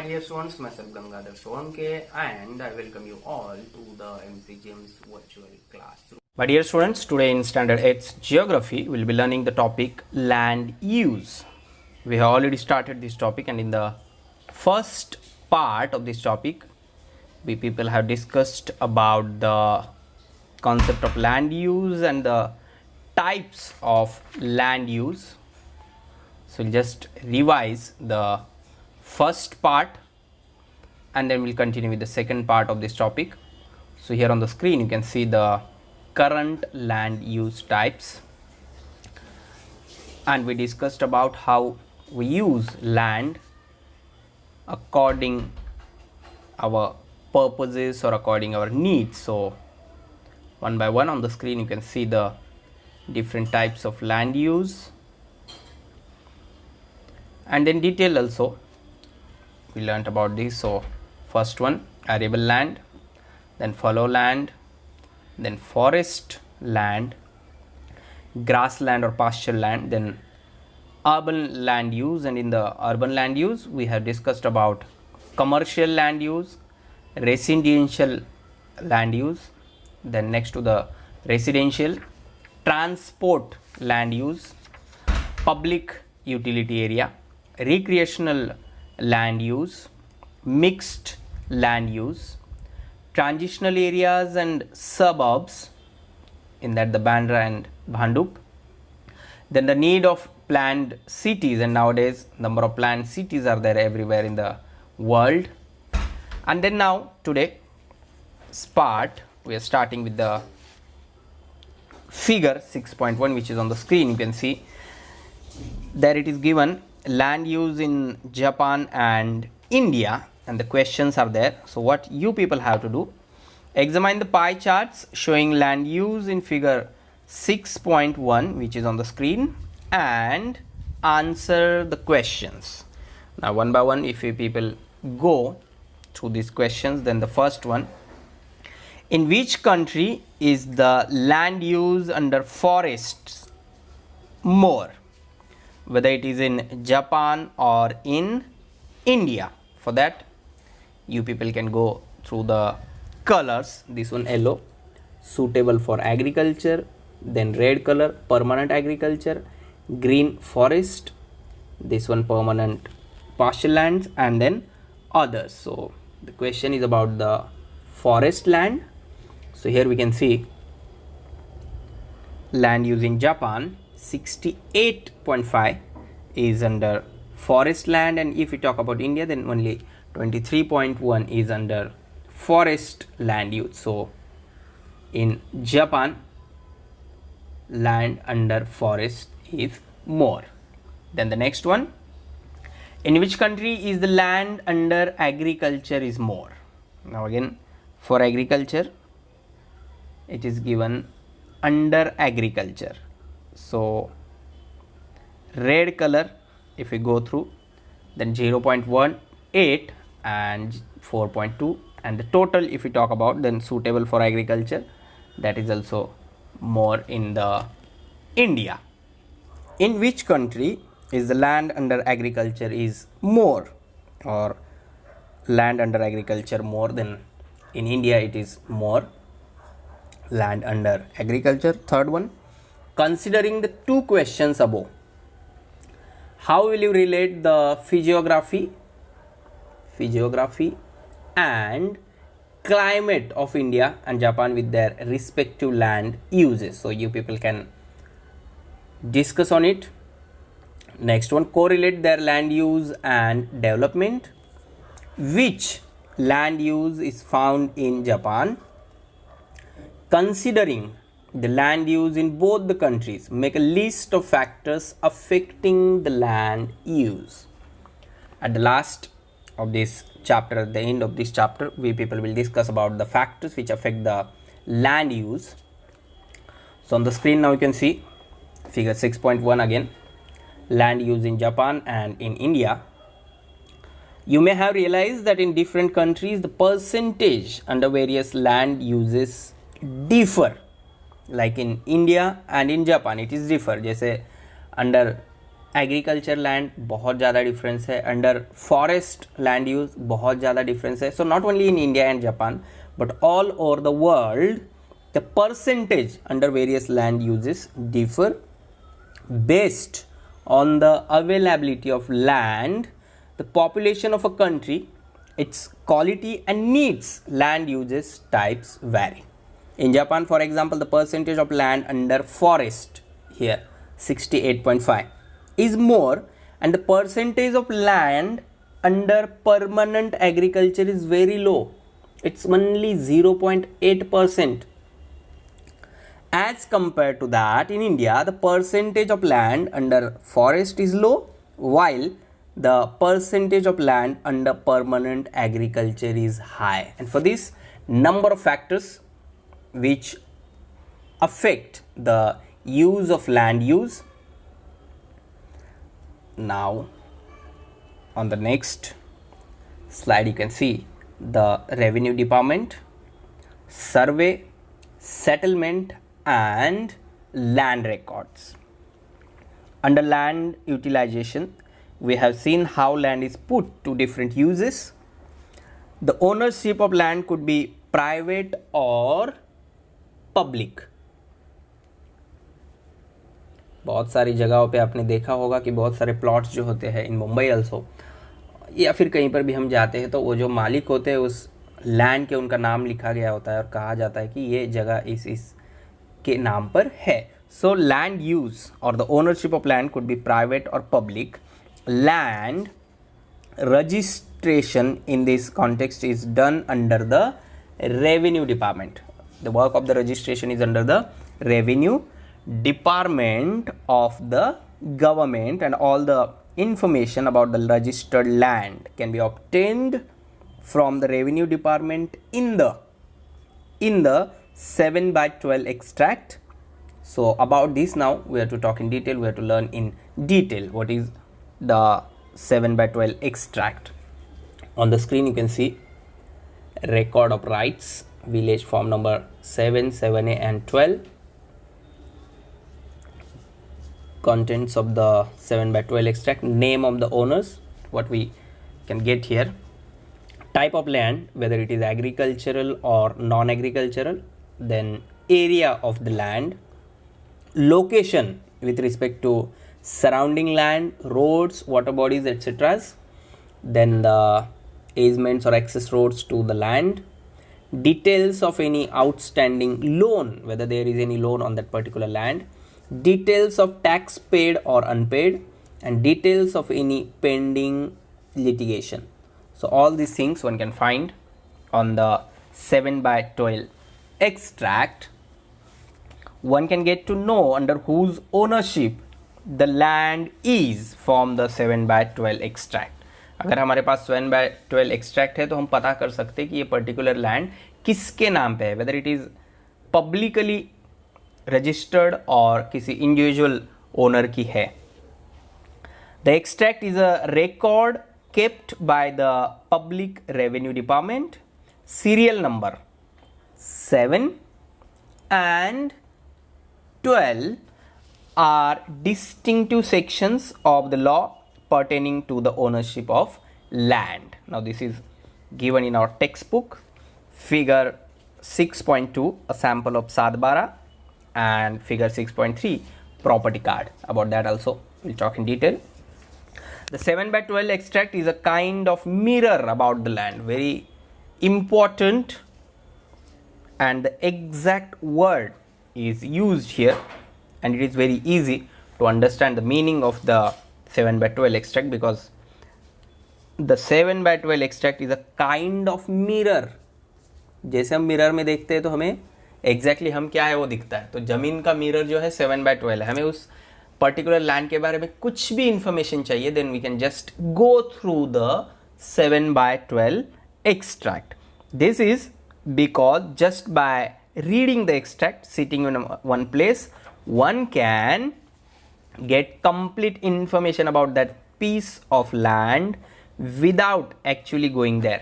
dear students, myself Gangadhar Solanke, and I welcome you all to the MC James virtual classroom. My dear students, today in Standard 8 Geography, we will be learning the topic land use. We have already started this topic, and in the first part of this topic, we people have discussed about the concept of land use and the types of land use. So we'll just revise the first part and then we'll continue with the second part of this topic. So here on the screen you can see the current land use types, and we discussed about how we use land according our purposes or according our needs. So one by one on the screen you can see the different types of land use, and in detail also we learnt about this. So first one, arable land, then fallow land, then forest land, grassland or pasture land, then urban land use. And in the urban land use we have discussed about commercial land use, residential land use, then next to the residential, transport land use, public utility area, recreational land use, mixed land use, transitional areas and suburbs, in that the Bandra and Bhandup, then the need of planned cities, and nowadays number of planned cities are there everywhere in the world. And then now today's part we are starting with the figure 6.1, which is on the screen. You can see there it is given land use in Japan and India, and the questions are there. So what you people have to do, examine the pie charts showing land use in figure 6.1, which is on the screen, and answer the questions. Now one by one if you people go through these questions, then the first one, in which country is the land use under forests more, whether it is in Japan or in India? For that you people can go through the colors. This one yellow, suitable for agriculture, then red color, permanent agriculture, green, forest, this one permanent pasture lands, and then others. So the question is about the forest land. So here we can see land use in Japan 68.5 is under forest land, and if we talk about India then only 23.1 is under forest land use. So in Japan land under forest is more. Then the next one, in which country is the land under agriculture is more? Now again for agriculture it is given under agriculture. So red color if we go through, then 0.18 and 4.2, and the total if we talk about then suitable for agriculture, that is also more in the India. In which country is the land under agriculture is more, or land under agriculture more than in India it is more land under agriculture. Third one, considering the two questions above, how will you relate the physiography and climate of India and Japan with their respective land uses? So you people can discuss on it. Next one, correlate their land use and development. Which land use is found in Japan? Considering the land use in both the countries, make a list of factors affecting the land use. At the last of this chapter, at the end of this chapter, we people will discuss about the factors which affect the land use. So on the screen now you can see figure 6.1 again, land use in Japan and in India. You may have realized that in different countries the percentage under various land uses differ. Like in India and in Japan it is differ. जैसे under agriculture land बहुत ज़्यादा difference है, under forest land use बहुत ज़्यादा difference है. So not only in India and Japan but all over the world the percentage under various land uses differ based on the availability of land, the population of a country, its quality and needs. Land uses types vary. In Japan, for example, the percentage of land under forest here 68.5 is more, and the percentage of land under permanent agriculture is very low. It's only 0.8%. As compared to that, in India, the percentage of land under forest is low, while the percentage of land under permanent agriculture is high. And for this, number of factors which affect the use of land use. Now, on the next slide, you can see the revenue department, survey, settlement, and land records. Under land utilization, we have seen how land is put to different uses. The ownership of land could be private or public. बहुत सारी जगहों पे आपने देखा होगा कि बहुत सारे प्लॉट्स जो होते हैं इन मुंबई अल्सो या फिर कहीं पर भी हम जाते हैं तो वो जो मालिक होते हैं उस लैंड के उनका नाम लिखा गया होता है और कहा जाता है कि ये जगह इस के नाम पर है. सो लैंड यूज और the ownership of land could be private और public. Land registration in this context is done under the revenue department. The work of the registration is under the revenue department of the government and all the information about the registered land can be obtained from the revenue department in the 7/12 extract. So about this now we have to talk in detail, we have to learn in detail what is the 7/12 extract. On the screen you can see record of rights, village form number 7, 7A and 12. Contents of the 7/12 extract, name of the owners, what we can get here, type of land, whether it is agricultural or non-agricultural, then area of the land, location with respect to surrounding land, roads, water bodies, etc., then the easements or access roads to the land, details of any outstanding loan, whether there is any loan on that particular land, details of tax paid or unpaid, and details of any pending litigation. So all these things one can find on the 7/12 extract. One can get to know under whose ownership the land is from the 7/12 extract. अगर हमारे पास 7/12 extract है तो हम पता कर सकते हैं कि ये पर्टिकुलर लैंड किसके नाम पे है, whether it is publicly registered और किसी इंडिविजुअल ओनर की है. The extract is a record kept by the public revenue department. Serial number 7 and 12 are distinctive sections of the law pertaining to the ownership of land. Now this is given in our textbook, figure 6.2 a sample of Sadbara and figure 6.3 property card. About that also we'll talk in detail. The 7/12 extract is a kind of mirror about the land, very important, and the exact word is used here, and it is very easy to understand the meaning of the 7/12 extract because the 7/12 extract is a kind of mirror. जैसे हम mirror में देखते हैं तो हमें exactly हम क्या है वो दिखता है, तो ज़मीन का मिरर जो है 7/12 है. हमें उस पर्टिकुलर लैंड के बारे में कुछ भी इंफॉर्मेशन चाहिए, then we can just go through the 7/12 extract. This is because just by reading the extract, sitting in one place, one can get complete information about that piece of land without actually going there.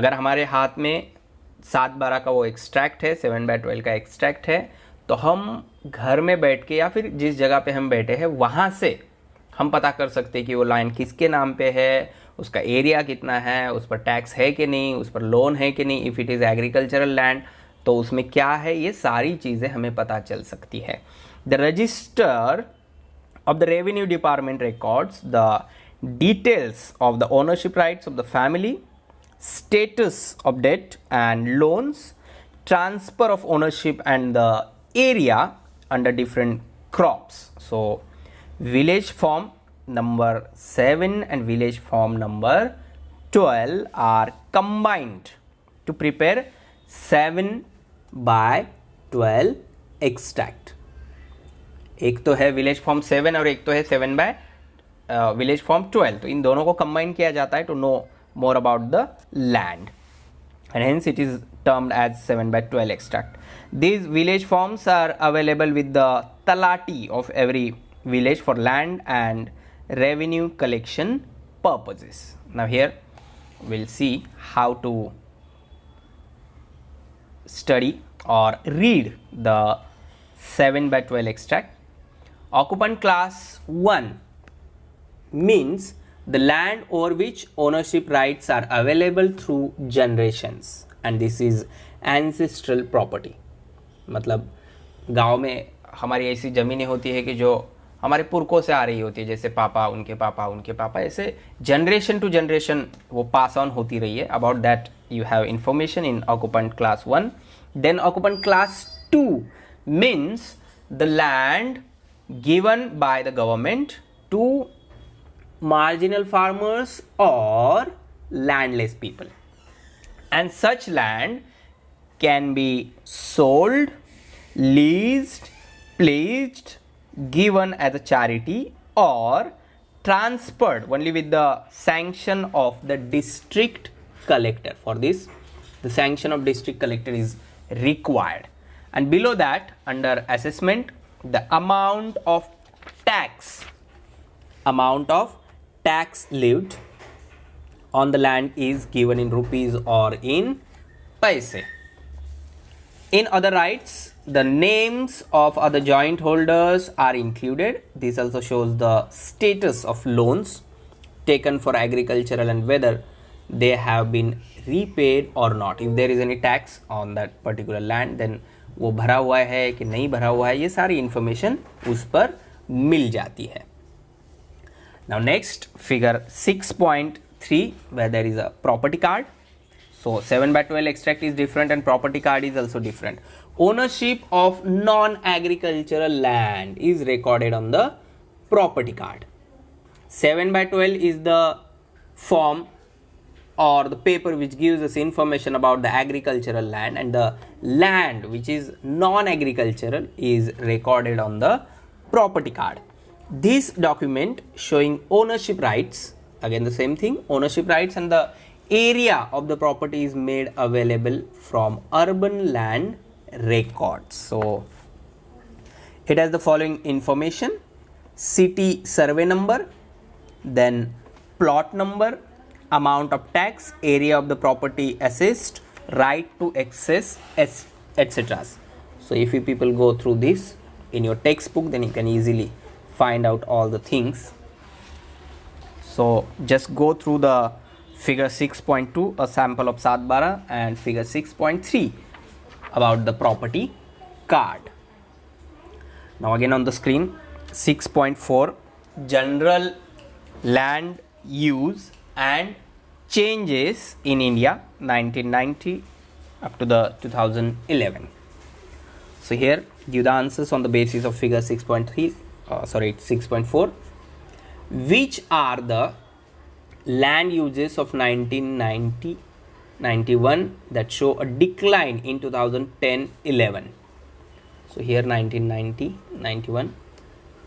अगर हमारे हाथ में 7/12 का वो extract है, 7/12 का extract है, तो हम घर में बैठ के या फिर जिस जगह पे हम बैठे हैं वहाँ से हम पता कर सकते हैं कि वो लैंड किसके नाम पे है, उसका एरिया कितना है, उस पर टैक्स है कि नहीं, उस पर लोन है कि नहीं, if it is agricultural land तो उसमें क्या है, ये सारी चीज़ें हमें पता चल सकती है। The register of the revenue department records the details of the ownership rights of the family, status of debt and loans, transfer of ownership and the area under different crops. So village form number 7 and village form number 12 are combined to prepare 7/12 extract. एक तो है village form 7 और एक तो है 7 bye village form 12, तो इन दोनों को कंबाइन किया जाता है to know more about the land and hence it is termed as 7/12 extract. These village forms are available with the talati of every village for land and revenue collection purposes. Now here we'll see how to study or read the 7/12 extract. Occupant class 1 means the land over which ownership rights are available through generations and this is ancestral property. मतलब गांव में हमारी ऐसी ज़मीनें होती है कि जो हमारे पुरखों से आ रही होती है, जैसे पापा उनके पापा उनके पापा, ऐसे जनरेशन टू जनरेशन वो पास ऑन होती रही है. About that you have information in occupant class 1. Then occupant class 2 means the land given by the government to marginal farmers or landless people, and such land can be sold, leased, pledged, given as a charity or transferred only with the sanction of the district collector. For this the sanction of district collector is required. And below that, under assessment, the amount of tax levied on the land is given in rupees or in paise. In other rights, the names of other joint holders are included. This also shows the status of loans taken for agricultural and whether they have been repaid or not. If there is any tax on that particular land, then वो भरा हुआ है कि नहीं भरा हुआ है, ये सारी इंफॉर्मेशन उस पर मिल जाती है. Now next, figure 6.3 where there is a property card. So 7/12 extract is different and property card is also different. Ownership of non-agricultural land is recorded on the property card. 7/12 is the form or the paper which gives us information about the agricultural land, and the land which is non-agricultural is recorded on the property card. This document showing ownership rights, again the same thing, ownership rights and the area of the property is made available from urban land records. So it has the following information: city survey number, then plot number, amount of tax, area of the property assessed, right to access, etc. So if you people go through this in your textbook, then you can easily find out all the things. So just go through the figure 6.2, a sample of Satbara, and figure 6.3 about the property card. Now again on the screen, 6.4, general land use and changes in India 1990 up to the 2011. So here give the answers on the basis of figure 6.4. Which are the land uses of 1990-91 that show a decline in 2010-11? So here 1990-91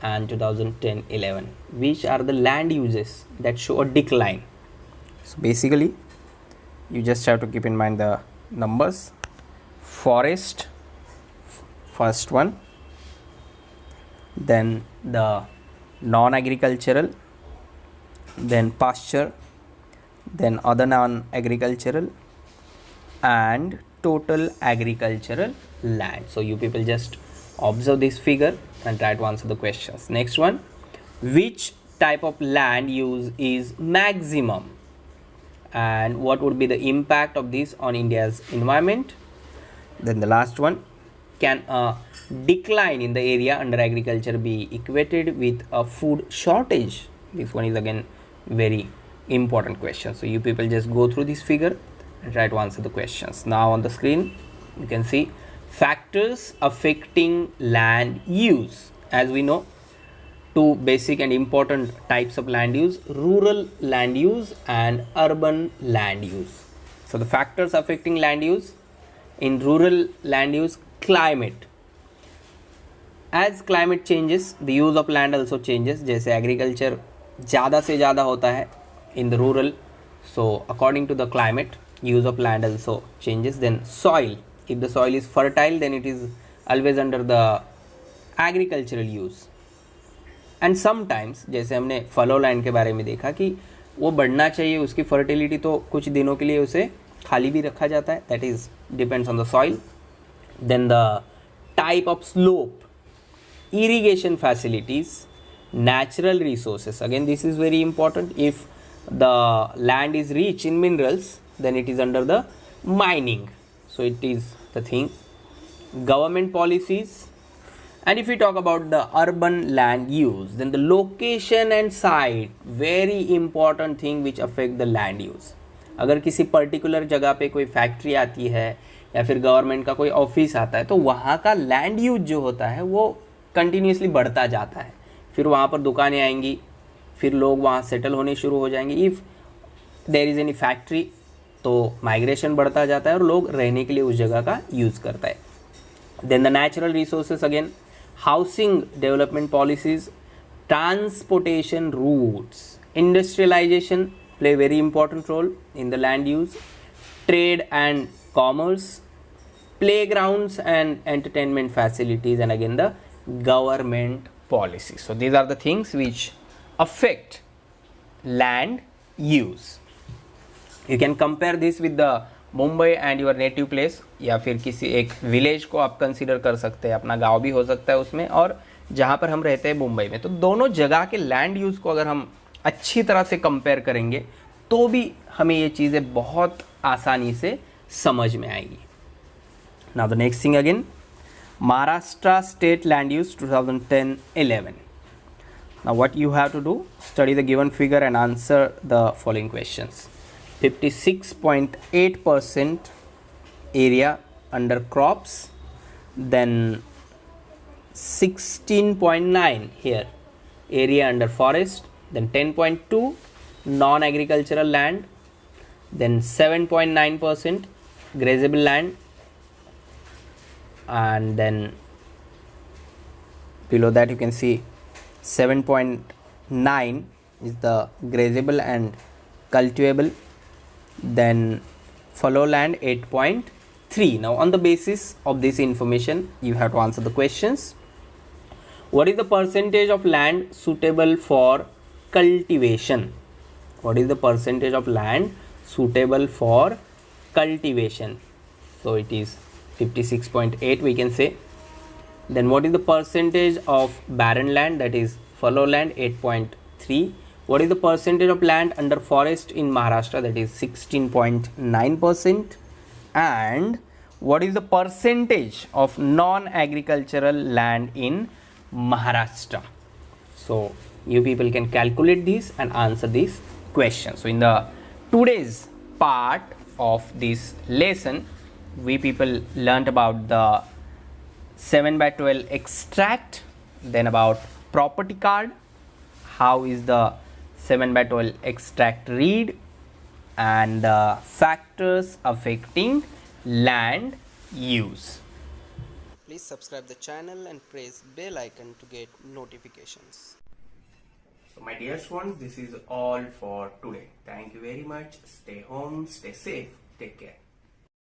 and 2010-11. Which are the land uses that show a decline? So basically you just have to keep in mind the numbers. Forest, first one, then the non-agricultural, then pasture, then other non-agricultural, and total agricultural land. So you people just Observe this figure and try to answer the questions. Next one, which type of land use is maximum and what would be the impact of this on India's environment? Then the last one, can a decline in the area under agriculture be equated with a food shortage? This one is again very important question. So you people just go through this figure and try to answer the questions. Now on the screen you can see factors affecting land use. As we know, two basic and important types of land use: rural land use and urban land use. So the factors affecting land use: in rural land use, climate. As climate changes, the use of land also changes. जैसे agriculture ज़्यादा से ज़्यादा होता है in the rural, so according to the climate, use of land also changes. Then soil, if the soil is fertile, then it is always under the agricultural use. And sometimes, जैसे हमने फलो land के बारे में देखा कि वो बढ़ना चाहिए, उसकी फर्टिलिटी, तो कुछ दिनों के लिए उसे खाली भी रखा जाता है. That is depends on the soil. Then the type of slope, irrigation facilities, natural resources. Again, this is very important. If the land is rich in minerals, then it is under the mining. So it is the thing. Government policies. And if we talk about the urban land use, then the location and site, very important thing which affect the land use. अगर किसी particular जगह पे कोई factory आती है या फिर government का कोई ऑफिस आता है, तो वहाँ का लैंड यूज जो होता है वो कंटिन्यूसली बढ़ता जाता है. फिर वहाँ पर दुकानें आएंगी, फिर लोग वहाँ सेटल होने शुरू हो जाएंगे. If there is any factory, तो माइग्रेशन बढ़ता जाता है और लोग रहने के लिए उस जगह का यूज़ करता है. Then the natural resources, again housing development policies, transportation routes, industrialization play very important role in the land use, trade and commerce, playgrounds and entertainment facilities, and again the government policy. So these are the things which affect land use. You can compare this with the Mumbai and your native place, या फिर किसी एक village को आप consider कर सकते हैं, अपना गांव भी हो सकता है उसमें, और जहाँ पर हम रहते हैं मुंबई में. तो दोनों जगह के लैंड यूज़ को अगर हम अच्छी तरह से कंपेयर करेंगे तो भी हमें ये चीज़ें बहुत आसानी से समझ में आएगी. Now the next thing, again Maharashtra state land use 2010-11. Now what you have to do, study the given figure and answer the following questions. 56.8% area under crops, then 16.9 here area under forest, then 10.2 non-agricultural land, then 7.9% grazable land, and then below that you can see 7.9 is the grazable and cultivable, then fallow land 8.3. Now on the basis of this information you have to answer the questions. What is the percentage of land suitable for cultivation? What is the percentage of land suitable for cultivation? So it is 56.8 we can say. Then what is the percentage of barren land? That is fallow land 8.3. What is the percentage of land under forest in Maharashtra? That is 16.9%. And what is the percentage of non-agricultural land in Maharashtra? So you people can calculate this and answer this question. So in the today's part of this lesson, we people learnt about the 7/12 extract, then about property card, how is the 7/12 extract read, and the factors affecting land use. Please subscribe the channel and press bell icon to get notifications. So my dear students, this is all for today. Thank you very much. Stay home, stay safe, take care.